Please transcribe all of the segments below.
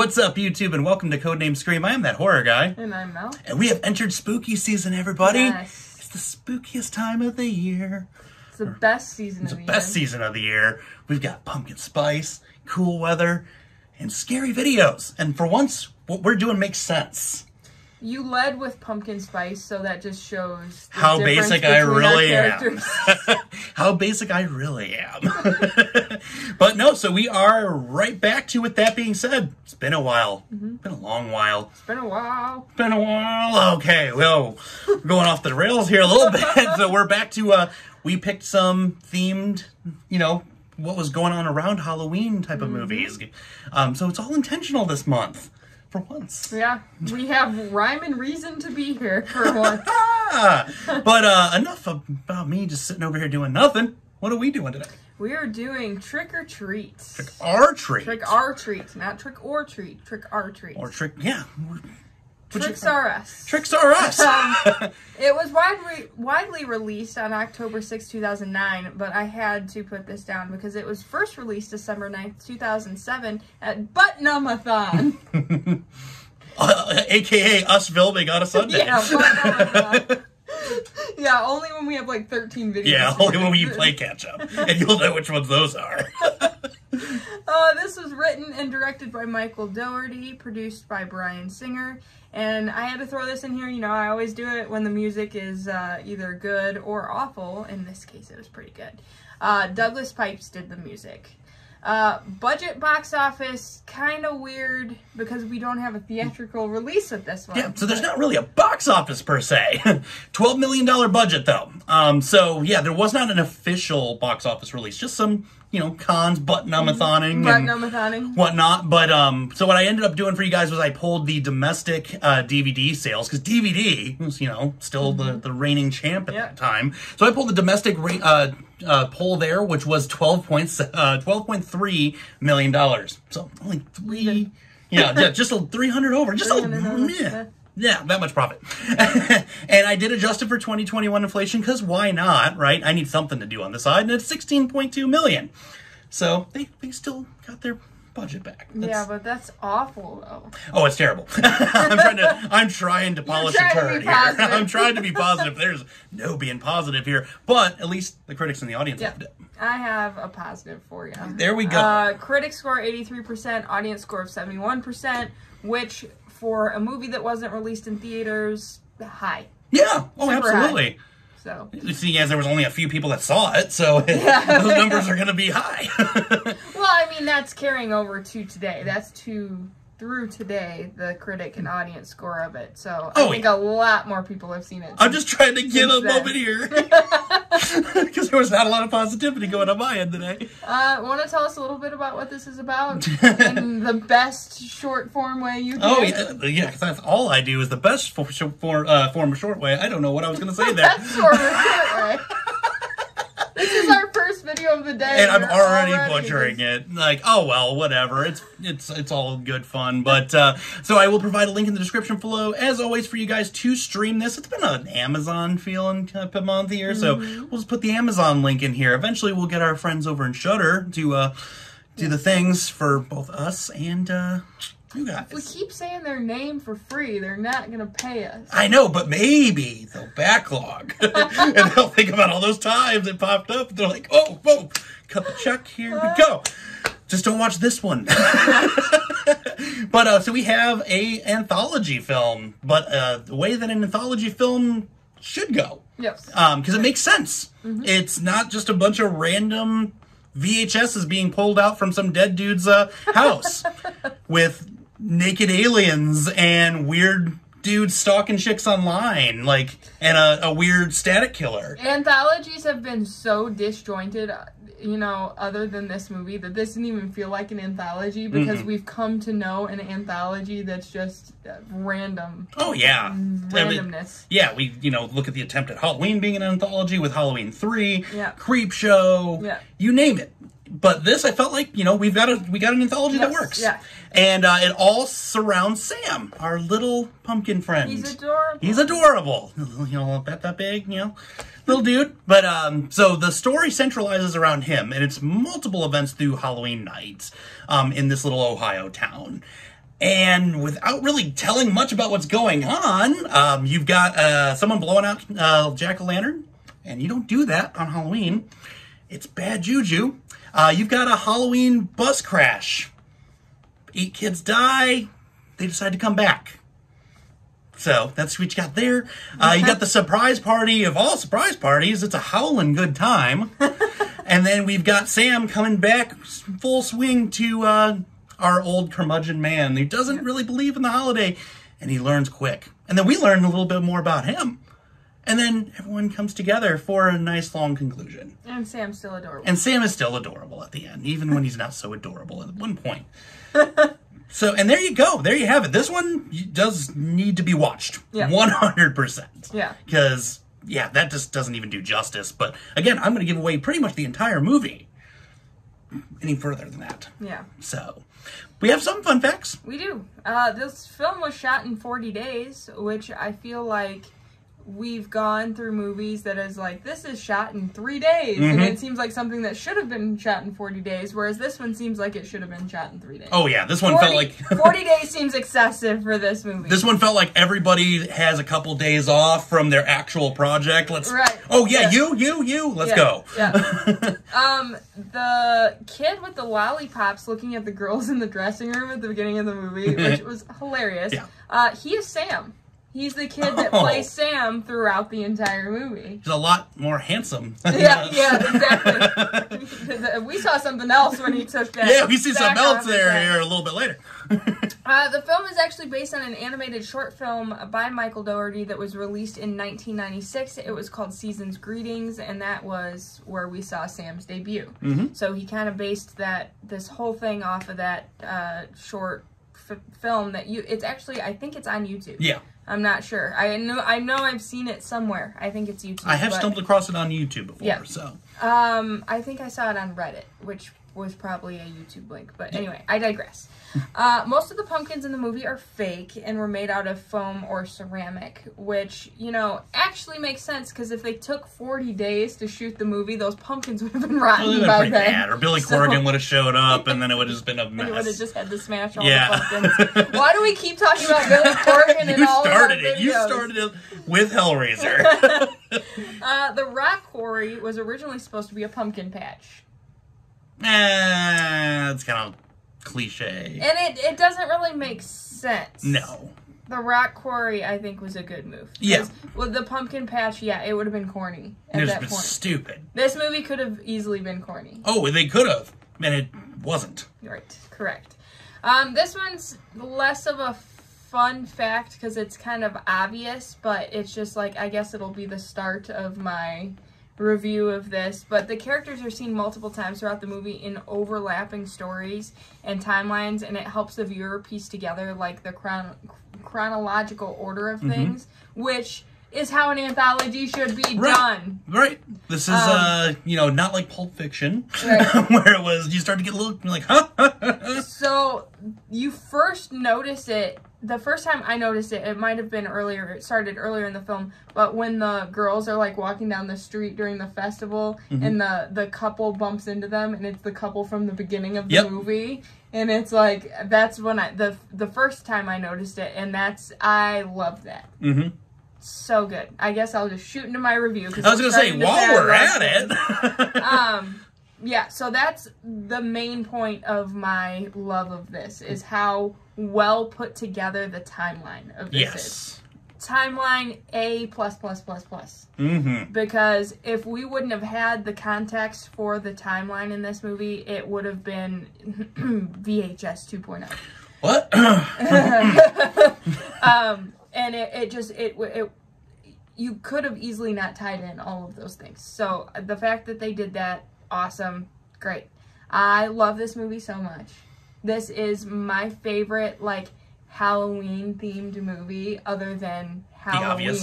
What's up, YouTube, and welcome to Codename Scream. I am that horror guy. And I'm Mel. And we have entered spooky season, everybody. Yes. It's the spookiest time of the year. It's the best season of the year. It's the best season of the year. We've got pumpkin spice, cool weather, and scary videos. And for once, what we're doing makes sense. You led with pumpkin spice, so that just shows the how basic I really am. How basic I really am. But no, so we are right back to it. That being said, it's been a while. It's been a long while. It's been a while. It's been a while. Okay, well, we're going off the rails here a little bit. So we're back to, we picked some themed, you know, what was going on around Halloween type of movies. So it's all intentional this month. For once. Yeah, we have rhyme and reason to be here for once. But enough about me just sitting over here doing nothing. What are we doing today? We are doing trick or treat. Trick or treat. Trick or treat, not trick or treat. Trick or treat. Or trick, yeah. Tricks are us. Tricks are us. It was widely released on October 6, 2009, but I had to put this down because it was first released December 9th, 2007 at Butt-Numb-a-thon. AKA us filming on a Sunday. Yeah, Butt-Numb-a-thon. Yeah, only when we have like 13 videos. Yeah, only when we play catch up. And you'll know which ones those are. This was written and directed by Michael Dougherty, produced by Brian Singer. And I had to throw this in here, you know, I always do it when the music is either good or awful. In this case, it was pretty good. Douglas Pipes did the music. Budget box office, kind of weird because we don't have a theatrical release of this one. Yeah, so there's not really a box office per se. $12 million budget, though. So, yeah, there was not an official box office release. Just some, you know, cons, Butt-Numb-a-thoning and whatnot. But, so what I ended up doing for you guys was I pulled the domestic DVD sales, because DVD was, you know, still the reigning champ at that time. So I pulled the domestic poll there, which was $12.3 million. So only three, just 300 over, just yeah, that much profit. And I did adjust it for 2021 inflation because why not, right? I need something to do on the side, and it's $16.2 million. So they still got their budget back. Yeah, but that's awful though. Oh, it's terrible. I'm trying to polish a turd here. I'm trying to be positive. There's no being positive here, but at least the critics in the audience loved it. I have a positive for you. There we go. Critic score 83%, audience score of 71%, which for a movie that wasn't released in theaters, high. Yeah. Oh, super absolutely. High. So, seeing as there was only a few people that saw it, so those numbers are going to be high. Well, I mean, that's carrying over to today. That's through today, the critic and audience score of it. So I think a lot more people have seen it. I'm just trying to get a moment here. Because there was not a lot of positivity going on my end today. Want to tell us a little bit about what this is about in the best short form way you can? Oh, yeah, because that's all I do is the best form of short way. I don't know what I was going to say there. Best form of short way. This is our first video of the day. And I'm already butchering it. Like, oh well, whatever. It's all good fun. But so I will provide a link in the description below, as always, for you guys to stream this. It's been an Amazon feeling type of month here, so we'll just put the Amazon link in here. Eventually, we'll get our friends over in Shudder to do the things for both us and you guys. If we keep saying their name for free, they're not going to pay us. I know, but maybe they'll backlog. And they'll think about all those times it popped up. And they're like, oh, whoa, cut the check, here we go. Just don't watch this one. But, so we have a anthology film, but the way that an anthology film should go. Yes. Because it makes sense. It's not just a bunch of random VHSs being pulled out from some dead dude's house with naked aliens and weird dudes stalking chicks online, like, and a weird static killer. Anthologies have been so disjointed, you know, other than this movie, that this didn't even feel like an anthology because we've come to know an anthology that's just random. Oh, yeah. Randomness. Yeah, we, you know, look at the attempt at Halloween being an anthology with Halloween 3, Creep Show, you name it. But this, I felt like, you know, we got an anthology that works. Yeah. And it all surrounds Sam, our little pumpkin friend. He's adorable. He's adorable. You know, about that big, you know, little dude. But, so the story centralizes around him, and it's multiple events through Halloween nights in this little Ohio town. And without really telling much about what's going on, you've got someone blowing out jack-o'-lantern, and you don't do that on Halloween. It's bad juju. You've got a Halloween bus crash. 8 kids die. They decide to come back. So that's what you got there. You got the surprise party of all surprise parties. It's a howling good time. And then we've got Sam coming back full swing to our old curmudgeon man who doesn't really believe in the holiday, and he learns quick. And then we learn a little bit more about him. And then everyone comes together for a nice long conclusion. And Sam's still adorable. And Sam is still adorable at the end, even when he's not so adorable at one point. So, and there you go. There you have it. This one does need to be watched. Yeah. 100%. Yeah. Because, yeah, that just doesn't even do justice. But, again, I'm going to give away pretty much the entire movie. Any further than that. Yeah. So, we have some fun facts. We do. This film was shot in 40 days, which I feel like we've gone through movies that is like, this is shot in 3 days, and it seems like something that should have been shot in 40 days, whereas this one seems like it should have been shot in 3 days. Oh yeah, this one felt like 40 days seems excessive for this movie. This one felt like everybody has a couple days off from their actual project. Right. Oh yeah, you. Let's go. Yeah. The kid with the lollipops looking at the girls in the dressing room at the beginning of the movie, which was hilarious. Yeah. He is Sam. He's the kid that plays Sam throughout the entire movie. He's a lot more handsome. Yeah, exactly. We saw something else when he took that. Yeah, we see something else there here a little bit later. The film is actually based on an animated short film by Michael Dougherty that was released in 1996. It was called Season's Greetings, and that was where we saw Sam's debut. So he kind of based this whole thing off of that short film that it's actually, I think it's on YouTube. Yeah. I'm not sure. I know I've seen it somewhere. I think it's YouTube. I have stumbled across it on YouTube before, yeah. So. I think I saw it on Reddit, which was probably a YouTube link. But anyway, I digress. Most of the pumpkins in the movie are fake and were made out of foam or ceramic, which, actually makes sense, because if they took 40 days to shoot the movie, those pumpkins would have been rotten by then. Bad. Or Billy Corgan would have showed up, and then it would have just been a mess. And it would have just had to smash all the pumpkins. Why do we keep talking about Billy Corgan and all of our videos? You started it with Hellraiser. The rock quarry was originally supposed to be a pumpkin patch. It's kind of cliche. And it doesn't really make sense. No. The rock quarry, I think, was a good move. Yeah. With the pumpkin patch, yeah, it would have been corny at that point. Stupid. This movie could have easily been corny. Oh, they could have. And it wasn't. Right. Correct. This one's less of a fun fact because it's kind of obvious, but it's just like, I guess it'll be the start of my review of this, but the characters are seen multiple times throughout the movie in overlapping stories and timelines, and it helps the viewer piece together like the chronological order of things, which is how an anthology should be done. Right. This is not like Pulp Fiction, where it was you start to get a little like, huh? So you first notice it. The first time I noticed it, it might have been earlier. It started earlier in the film, but when the girls are like walking down the street during the festival, and the couple bumps into them, and it's the couple from the beginning of the movie, and it's like that's when the first time I noticed it, and I love that. So good. I guess I'll just shoot into my review. I was gonna say while we're at it. Yeah, so that's the main point of my love of this, is how well put together the timeline of this is. Timeline A++++. Because if we wouldn't have had the context for the timeline in this movie, it would have been VHS 2.0. What? And you could have easily not tied in all of those things. So the fact that they did that, awesome, great. I love this movie so much. This is my favorite, like, Halloween-themed movie other than Halloween.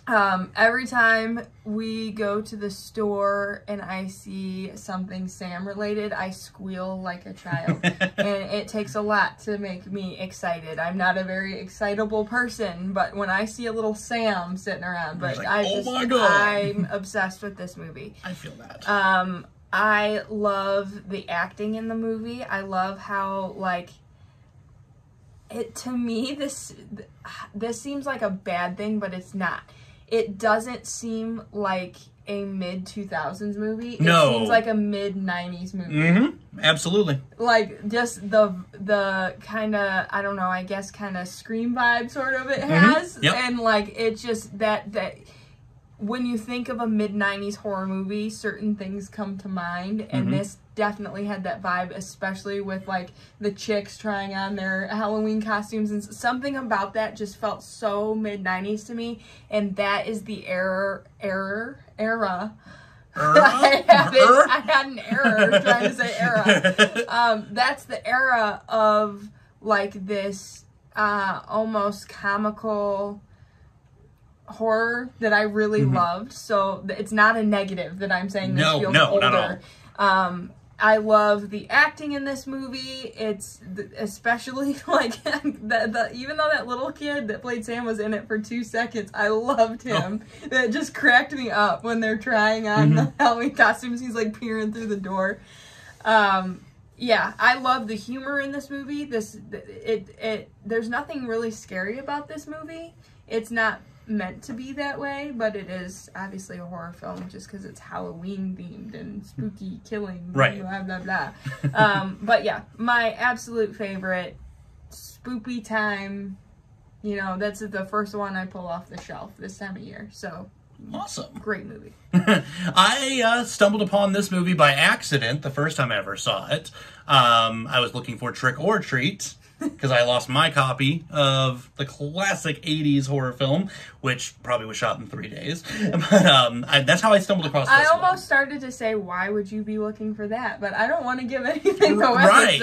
Every time we go to the store and I see something Sam-related, I squeal like a child. And it takes a lot to make me excited. I'm not a very excitable person, but when I see a little Sam sitting around, but like, I'm obsessed with this movie. I feel that. I love the acting in the movie. I love how, like, to me, this seems like a bad thing, but it's not. It doesn't seem like a mid-2000s movie. It seems like a mid-90s movie. Mm-hmm. Absolutely. Like, just the kind of, I don't know, I guess kind of Scream vibe sort of it has. Yep. And, like, it's just that when you think of a mid-90s horror movie, certain things come to mind, and this definitely had that vibe, especially with, like, the chicks trying on their Halloween costumes, and something about that just felt so mid-90s to me, and that is the era. I had an error trying to say era. That's the era of, like, this almost comical horror that I really loved. So it's not a negative that I'm saying this feels older. Not at all. I love the acting in this movie. It's especially like even though that little kid that played Sam was in it for 2 seconds, I loved him. That just cracked me up when they're trying on the Halloween costumes. He's like peering through the door. Yeah, I love the humor in this movie. There's nothing really scary about this movie. It's not meant to be that way, but it is obviously a horror film just because it's Halloween themed and spooky killing, right? Blah blah blah. But yeah, my absolute favorite, spoopy time. You know, that's the first one I pull off the shelf this time of year. So awesome, great movie. I stumbled upon this movie by accident the first time I ever saw it. I was looking for Trick or Treat, because I lost my copy of the classic 80s horror film, which probably was shot in 3 days. But that's how I stumbled across this I almost started to say, why would you be looking for that? But I don't want to give anything away. Right.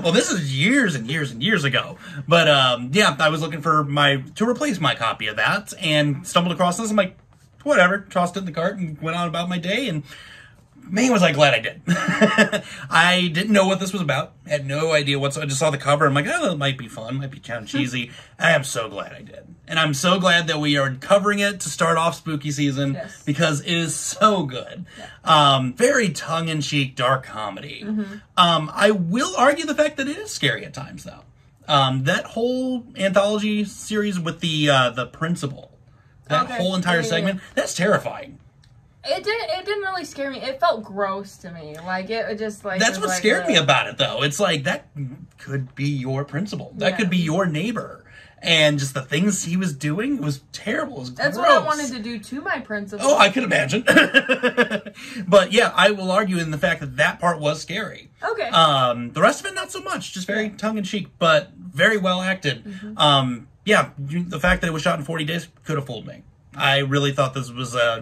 Well, this is years and years and years ago. But yeah, I was looking for to replace my copy of that and stumbled across this. I'm like, whatever, tossed it in the cart and went on about my day, and man, was I glad I did. I didn't know what this was about. I had no idea I just saw the cover. I'm like, oh, it might be fun. Might be kind of cheesy. I am so glad I did. And I'm so glad that we are covering it to start off spooky season, because it is so good. Yeah. Very tongue-in-cheek, dark comedy. I will argue the fact that it is scary at times, though. That whole anthology series with the principal, that whole entire segment, that's terrifying. It didn't really scare me. It felt gross to me. Like, it just, like... That's what scared me about it, though. It's like, that could be your principal. That could be your neighbor. And just the things he was doing was terrible. It was That's gross. what I wanted to do to my principal. Oh, I could imagine. But, yeah, I will argue in the fact that part was scary. Okay. The rest of it, not so much. Just very tongue-in-cheek, but very well acted. Yeah, the fact that it was shot in 40 days could have fooled me. I really thought this was, a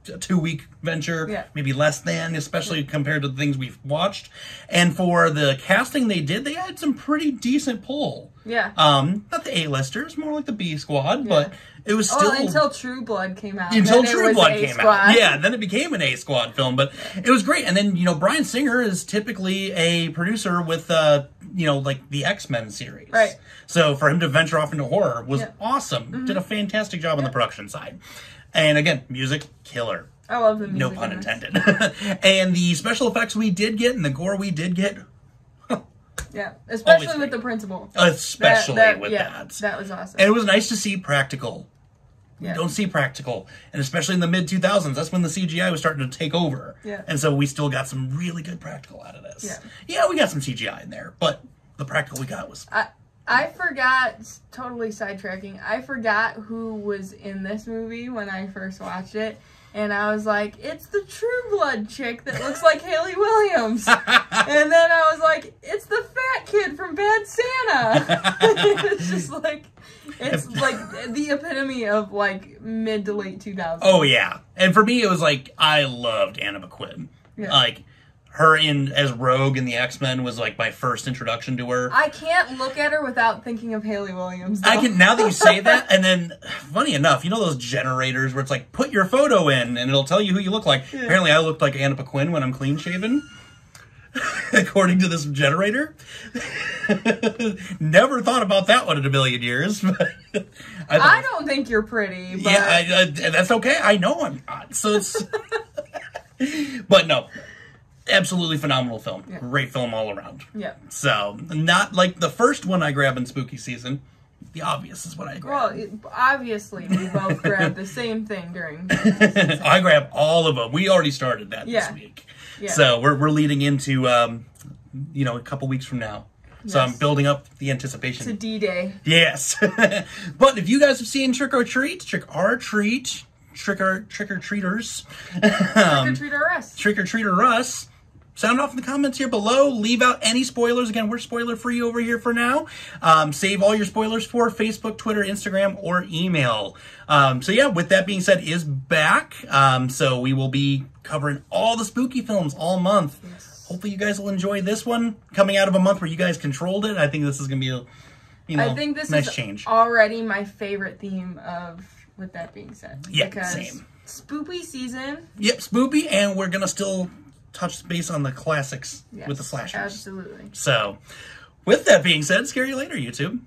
2-week venture, maybe less than, especially compared to the things we've watched. And for the casting they did, they had some pretty decent pull. Yeah. Not the A-listers, more like the B squad, but it was still... until True Blood came out. Until True Blood came out. Yeah, then it became an A squad film, but it was great. And then, Bryan Singer is typically a producer with, like the X-Men series. Right. So for him to venture off into horror was awesome. Did a fantastic job on the production side. And again, music, killer. I love the music. No pun intended. And the special effects we did get and the gore we did get. Yeah, especially with the principal. Especially with that. That was awesome. And it was nice to see practical. Yeah. We don't see practical. And especially in the mid-2000s, that's when the CGI was starting to take over. Yeah. And so we still got some really good practical out of this. Yeah, we got some CGI in there, but the practical we got was... I forgot, totally sidetracking, I forgot who was in this movie when I first watched it. And I was like, it's the True Blood chick that looks like Haley Williams. And then I was like, it's the fat kid from Bad Santa. It's just like, it's like the epitome of like mid to late 2000s. Oh yeah. And for me, it was like, I loved Anna Paquin. Yeah. Like, her as Rogue in the X-Men was like my first introduction to her. I can't look at her without thinking of Haley Williams, though. I can, now that you say that, and then, funny enough, those generators where it's like, put your photo in, and it'll tell you who you look like. Yeah. Apparently I looked like Anna Paquin when I'm clean-shaven, according to this generator. Never thought about that one in a million years. I don't think you're pretty, but... Yeah, that's okay. I know I'm not, so it's... But no. Absolutely phenomenal film. Yeah. Great film all around. Yeah. So, not like the first one I grab in spooky season. The obvious is what I grab. Well, obviously, we both grabbed the same thing during I grab all of them. We already started that this week. Yeah. So, we're leading into, a couple weeks from now. So I'm building up the anticipation. It's a D-Day. Yes. But if you guys have seen Trick or Treat, Trick or Treaters. Trick or Treat or Us. Trick or Treat or Us. Sound off in the comments here below. Leave out any spoilers. Again, we're spoiler free over here for now. Save all your spoilers for Facebook, Twitter, Instagram, or email. So yeah, with that being said, is back. So we will be covering all the spooky films all month. Yes. Hopefully you guys will enjoy this one. Coming out of a month where you guys controlled it, I think this is going to be a I think this nice is change. Already my favorite theme of, with that being said. Yeah, because same. Spoopy season. Yep, spoopy, and we're going to still touch base on the classics with the slashers. Absolutely. So, with that being said, scary later, YouTube.